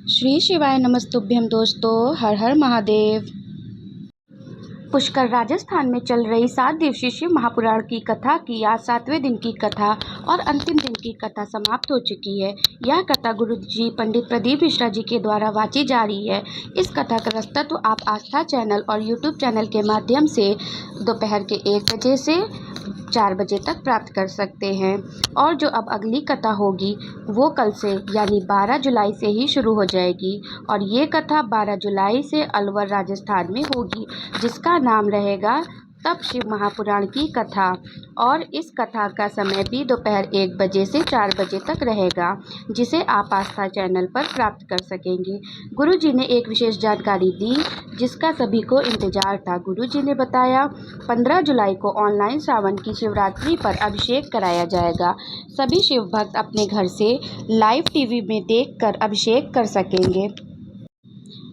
श्री शिवाय नमस्तुभ्यं दोस्तों, हर हर महादेव। पुष्कर राजस्थान में चल रही 7 दिवसीय शिव महापुराण की कथा की आज 7वें दिन की कथा और अंतिम दिन की कथा समाप्त हो चुकी है। यह कथा गुरु जी पंडित प्रदीप मिश्रा जी के द्वारा वाची जा रही है। इस कथा का प्रस्तुत्व आप आस्था चैनल और यूट्यूब चैनल के माध्यम से दोपहर के 1 बजे से 4 बजे तक प्राप्त कर सकते हैं। और जो अब अगली कथा होगी वो कल से यानी 12 जुलाई से ही शुरू हो जाएगी और ये कथा 12 जुलाई से अलवर राजस्थान में होगी, जिसका नाम रहेगा तब शिव महापुराण की कथा। और इस कथा का समय भी दोपहर 1 बजे से 4 बजे तक रहेगा, जिसे आप आस्था चैनल पर प्राप्त कर सकेंगे। गुरु जी ने एक विशेष जानकारी दी जिसका सभी को इंतजार था। गुरु जी ने बताया 15 जुलाई को ऑनलाइन सावन की शिवरात्रि पर अभिषेक कराया जाएगा। सभी शिव भक्त अपने घर से लाइव टीवी में देखकर अभिषेक कर सकेंगे,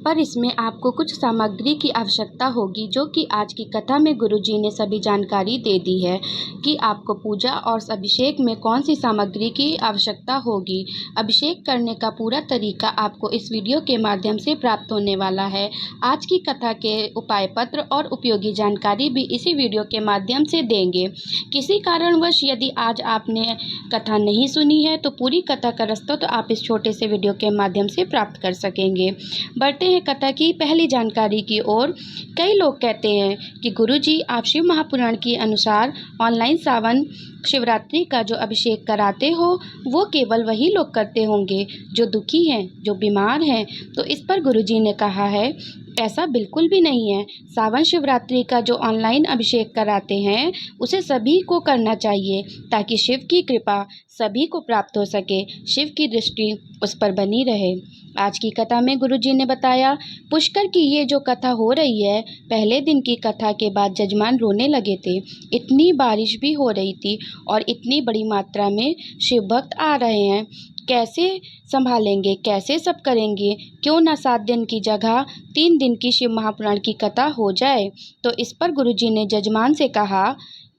पर इसमें आपको कुछ सामग्री की आवश्यकता होगी, जो कि आज की कथा में गुरुजी ने सभी जानकारी दे दी है कि आपको पूजा और अभिषेक में कौन सी सामग्री की आवश्यकता होगी। अभिषेक करने का पूरा तरीका आपको इस वीडियो के माध्यम से प्राप्त होने वाला है। आज की कथा के उपाय पत्र और उपयोगी जानकारी भी इसी वीडियो के माध्यम से देंगे। किसी कारणवश यदि आज आपने कथा नहीं सुनी है तो पूरी कथा का रास्ता तो आप इस छोटे से वीडियो के माध्यम से प्राप्त कर सकेंगे। बढ़ते कथा की पहली जानकारी की ओर। कई लोग कहते हैं कि गुरुजी आप शिव महापुराण के अनुसार ऑनलाइन सावन शिवरात्रि का जो अभिषेक कराते हो वो केवल वही लोग करते होंगे जो दुखी हैं, जो बीमार हैं। तो इस पर गुरुजी ने कहा है ऐसा बिल्कुल भी नहीं है। सावन शिवरात्रि का जो ऑनलाइन अभिषेक कराते हैं उसे सभी को करना चाहिए ताकि शिव की कृपा सभी को प्राप्त हो सके, शिव की दृष्टि उस पर बनी रहे। आज की कथा में गुरुजी ने बताया पुष्कर की ये जो कथा हो रही है, पहले दिन की कथा के बाद जजमान रोने लगे थे। इतनी बारिश भी हो रही थी और इतनी बड़ी मात्रा में शिव भक्त आ रहे हैं, कैसे संभालेंगे, कैसे सब करेंगे। क्यों ना 7 दिन की जगह 3 दिन की शिव महापुराण की कथा हो जाए। तो इस पर गुरुजी ने जजमान से कहा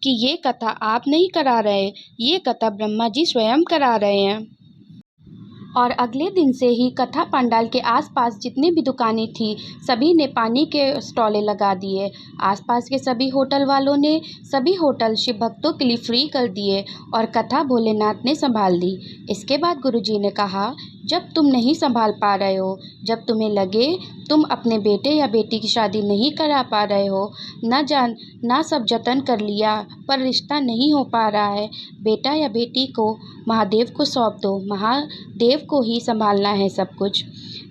कि ये कथा आप नहीं करा रहे, ये कथा ब्रह्मा जी स्वयं करा रहे हैं। और अगले दिन से ही कथा पंडाल के आसपास जितनी भी दुकानें थी सभी ने पानी के स्टॉलें लगा दिए। आसपास के सभी होटल वालों ने सभी होटल शिव भक्तों के लिए फ्री कर दिए और कथा भोलेनाथ ने संभाल ली। इसके बाद गुरुजी ने कहा जब तुम नहीं संभाल पा रहे हो, जब तुम्हें लगे तुम अपने बेटे या बेटी की शादी नहीं करा पा रहे हो, ना सब जतन कर लिया पर रिश्ता नहीं हो पा रहा है, बेटा या बेटी को महादेव को सौंप दो, महादेव को ही संभालना है सब कुछ।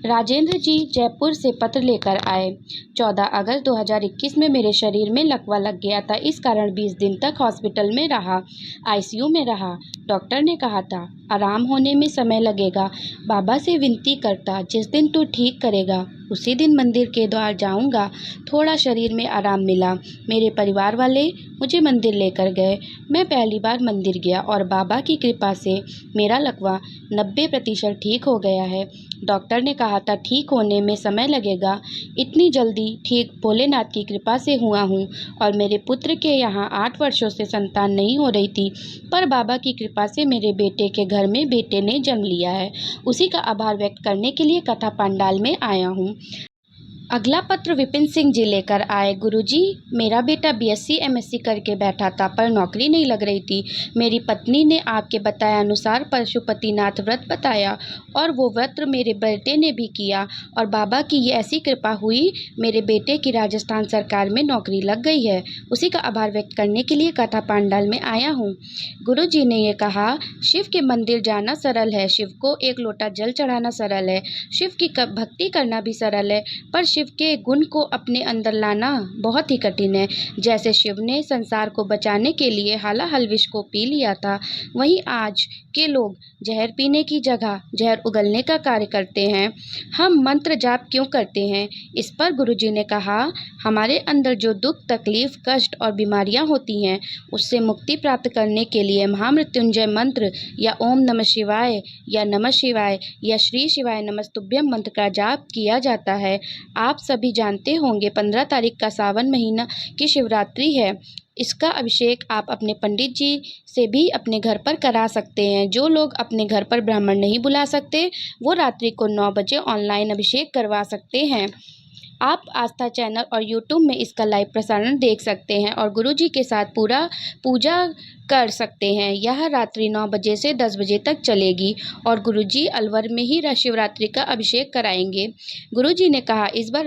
राजेंद्र जी जयपुर से पत्र लेकर आए। 14 अगस्त 2021 में मेरे शरीर में लकवा लग गया था, इस कारण 20 दिन तक हॉस्पिटल में रहा, आईसीयू में रहा। डॉक्टर ने कहा था आराम होने में समय लगेगा। बाबा से विनती करता जिस दिन तू ठीक करेगा उसी दिन मंदिर के द्वार जाऊंगा। थोड़ा शरीर में आराम मिला, मेरे परिवार वाले मुझे मंदिर लेकर गए। मैं पहली बार मंदिर गया और बाबा की कृपा से मेरा लकवा 90% ठीक हो गया है। डॉक्टर ने कहा था ठीक होने में समय लगेगा, इतनी जल्दी ठीक भोलेनाथ की कृपा से हुआ हूँ। और मेरे पुत्र के यहाँ 8 वर्षों से संतान नहीं हो रही थी, पर बाबा की कृपा से मेरे बेटे के घर में बेटे ने जन्म लिया है। उसी का आभार व्यक्त करने के लिए कथा पंडाल में आया हूँ। अगला पत्र विपिन सिंह जी लेकर आए। गुरुजी मेरा बेटा बीएससी एमएससी करके बैठा था पर नौकरी नहीं लग रही थी। मेरी पत्नी ने आपके बताया अनुसार पशुपतिनाथ व्रत बताया और वो व्रत मेरे बेटे ने भी किया और बाबा की ये ऐसी कृपा हुई मेरे बेटे की राजस्थान सरकार में नौकरी लग गई है। उसी का आभार व्यक्त करने के लिए कथा पंडाल में आया हूँ। गुरुजी ने ये कहा शिव के मंदिर जाना सरल है, शिव को एक लोटा जल चढ़ाना सरल है, शिव की भक्ति करना भी सरल है, पर शिव के गुण को अपने अंदर लाना बहुत ही कठिन है। जैसे शिव ने संसार को बचाने के लिए हालाहल विष को पी लिया था, वहीं आज के लोग जहर पीने की जगह जहर उगलने का कार्य करते हैं। हम मंत्र जाप क्यों करते हैं? इस पर गुरुजी ने कहा हमारे अंदर जो दुख तकलीफ कष्ट और बीमारियां होती हैं उससे मुक्ति प्राप्त करने के लिए महामृत्युंजय मंत्र या ओम नमः शिवाय या नमः शिवाय या श्री शिवाय नमस्तुभ्यम मंत्र का जाप किया जाता है। आप सभी जानते होंगे 15 तारीख का सावन महीना की शिवरात्रि है। इसका अभिषेक आप अपने पंडित जी से भी अपने घर पर करा सकते हैं। जो लोग अपने घर पर ब्राह्मण नहीं बुला सकते, वो रात्रि को 9 बजे ऑनलाइन अभिषेक करवा सकते हैं। आप आस्था चैनल और यूट्यूब में इसका लाइव प्रसारण देख सकते हैं और गुरुजी के साथ पूरा पूजा कर सकते हैं। यह रात्रि 9 बजे से 10 बजे तक चलेगी और गुरुजी अलवर में ही शिवरात्रि का अभिषेक कराएंगे। गुरुजी ने कहा इस बार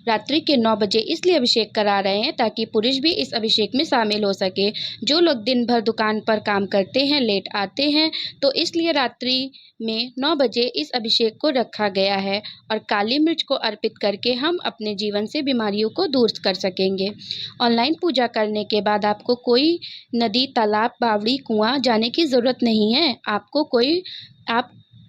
रात्रि के 9 बजे इसलिए अभिषेक करा रहे हैं ताकि पुरुष भी इस अभिषेक में शामिल हो सके। जो लोग दिन भर दुकान पर काम करते हैं, लेट आते हैं, तो इसलिए रात्रि में 9 बजे इस अभिषेक को रखा गया है और काली मिर्च को अर्पित करके हम अपने जीवन से बीमारियों को दूर कर सकेंगे। ऑनलाइन पूजा करने के बाद आपको कोई नदी, तालाब, बावड़ी, कुआं जाने की ज़रूरत नहीं है। आप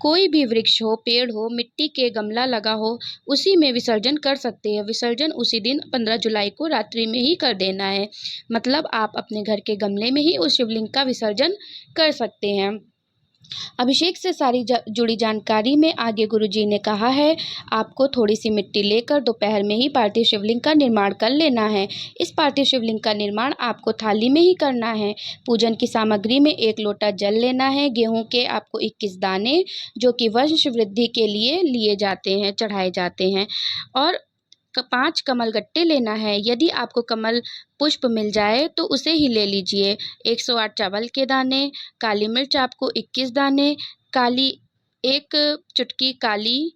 कोई भी वृक्ष हो, पेड़ हो, मिट्टी के गमला लगा हो, उसी में विसर्जन कर सकते हैं। विसर्जन उसी दिन 15 जुलाई को रात्रि में ही कर देना है। मतलब आप अपने घर के गमले में ही उस शिवलिंग का विसर्जन कर सकते हैं। अभिषेक से सारी जुड़ी जानकारी में आगे गुरुजी ने कहा है, आपको थोड़ी सी मिट्टी लेकर दोपहर में ही पार्थिव शिवलिंग का निर्माण कर लेना है। इस पार्थिव शिवलिंग का निर्माण आपको थाली में ही करना है। पूजन की सामग्री में 1 लोटा जल लेना है। गेहूं के आपको 21 दाने, जो कि वंश वृद्धि के लिए जाते हैं, चढ़ाए जाते हैं, और 5 कमल गट्टे लेना है। यदि आपको कमल पुष्प मिल जाए तो उसे ही ले लीजिए। 108 चावल के दाने, काली मिर्च आपको 21 दाने, काली 1 चुटकी काली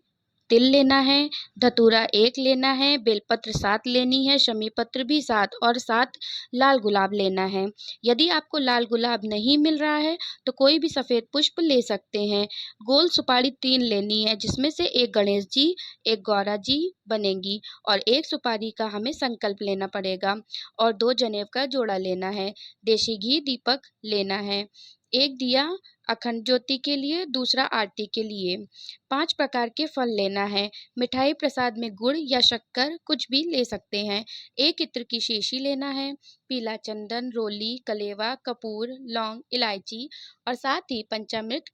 तिल लेना है, धतूरा 1 लेना है, बेलपत्र 7 लेनी है, शमी पत्र भी 7 और 7 लाल गुलाब लेना है। यदि आपको लाल गुलाब नहीं मिल रहा है तो कोई भी सफ़ेद पुष्प ले सकते हैं। गोल सुपारी 3 लेनी है, जिसमें से 1 गणेश जी, 1 गौरा जी बनेंगी और 1 सुपारी का हमें संकल्प लेना पड़ेगा और 2 जनेऊ का जोड़ा लेना है। देशी घी दीपक लेना है। 1 दिया अखंड ज्योति के लिए, दूसरा आरती के लिए। 5 प्रकार के फल लेना है। मिठाई प्रसाद में गुड़ या शक्कर कुछ भी ले सकते हैं। 1 इत्र की शीशी लेना है। पीला चंदन, रोली, कलेवा, कपूर, लौंग, इलायची और साथ ही पंचामृत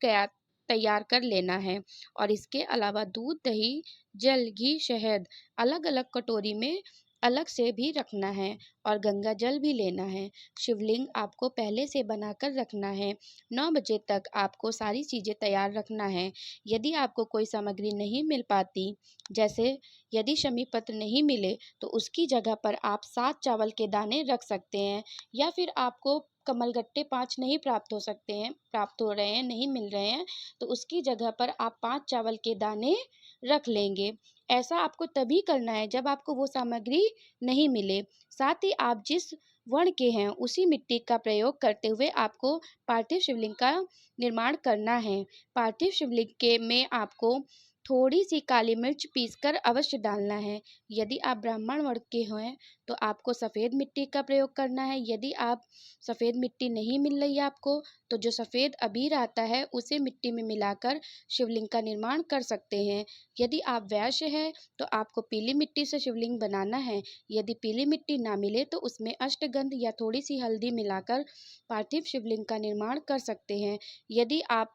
तैयार कर लेना है। और इसके अलावा दूध, दही, जल, घी, शहद अलग अलग कटोरी में अलग से भी रखना है और गंगा जल भी लेना है। शिवलिंग आपको पहले से बनाकर रखना है। 9 बजे तक आपको सारी चीज़ें तैयार रखना है। यदि आपको कोई सामग्री नहीं मिल पाती, जैसे यदि शमी पत्र नहीं मिले, तो उसकी जगह पर आप 7 चावल के दाने रख सकते हैं, या फिर आपको कमलगट्टे 5 नहीं प्राप्त हो रहे हैं, नहीं मिल रहे हैं, तो उसकी जगह पर आप 5 चावल के दाने रख लेंगे। ऐसा आपको तभी करना है जब आपको वो सामग्री नहीं मिले। साथ ही आप जिस वर्ण के हैं उसी मिट्टी का प्रयोग करते हुए आपको पार्थिव शिवलिंग का निर्माण करना है। पार्थिव शिवलिंग के में आपको थोड़ी सी काली मिर्च पीसकर अवश्य डालना है। यदि आप ब्राह्मण वर्ग के हैं तो आपको सफ़ेद मिट्टी का प्रयोग करना है। यदि आप सफ़ेद मिट्टी नहीं मिल रही है आपको, तो जो सफ़ेद अबीर आता है उसे मिट्टी में मिलाकर शिवलिंग का निर्माण कर सकते हैं। यदि आप वैश्य हैं तो आपको पीली मिट्टी से शिवलिंग बनाना है। यदि पीली मिट्टी ना मिले तो उसमें अष्टगंध या थोड़ी सी हल्दी मिलाकर पार्थिव शिवलिंग का निर्माण कर सकते हैं। यदि आप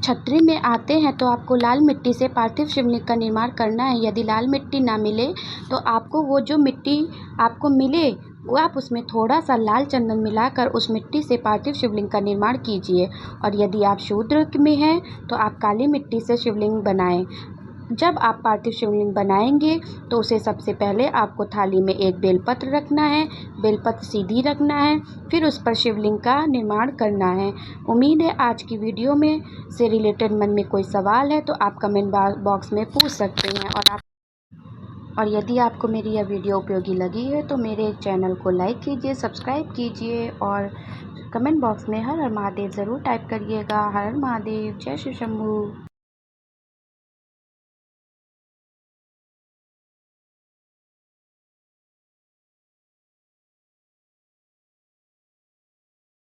छतरी में आते हैं तो आपको लाल मिट्टी से पार्थिव शिवलिंग का निर्माण करना है। यदि लाल मिट्टी ना मिले तो आपको वो जो मिट्टी आपको मिले, वो आप उसमें थोड़ा सा लाल चंदन मिलाकर उस मिट्टी से पार्थिव शिवलिंग का निर्माण कीजिए। और यदि आप शूद्र में हैं तो आप काली मिट्टी से शिवलिंग बनाएं। जब आप पार्थिव शिवलिंग बनाएंगे तो उसे सबसे पहले आपको थाली में 1 बेलपत्र रखना है। बेलपत्र सीधी रखना है, फिर उस पर शिवलिंग का निर्माण करना है। उम्मीद है आज की वीडियो में से रिलेटेड मन में कोई सवाल है तो आप कमेंट बॉक्स में पूछ सकते हैं। और यदि आपको मेरी यह वीडियो उपयोगी लगी है तो मेरे चैनल को लाइक कीजिए, सब्सक्राइब कीजिए और कमेंट बॉक्स में हर हर महादेव ज़रूर टाइप करिएगा। हर हर महादेव, जय श्री शंभू।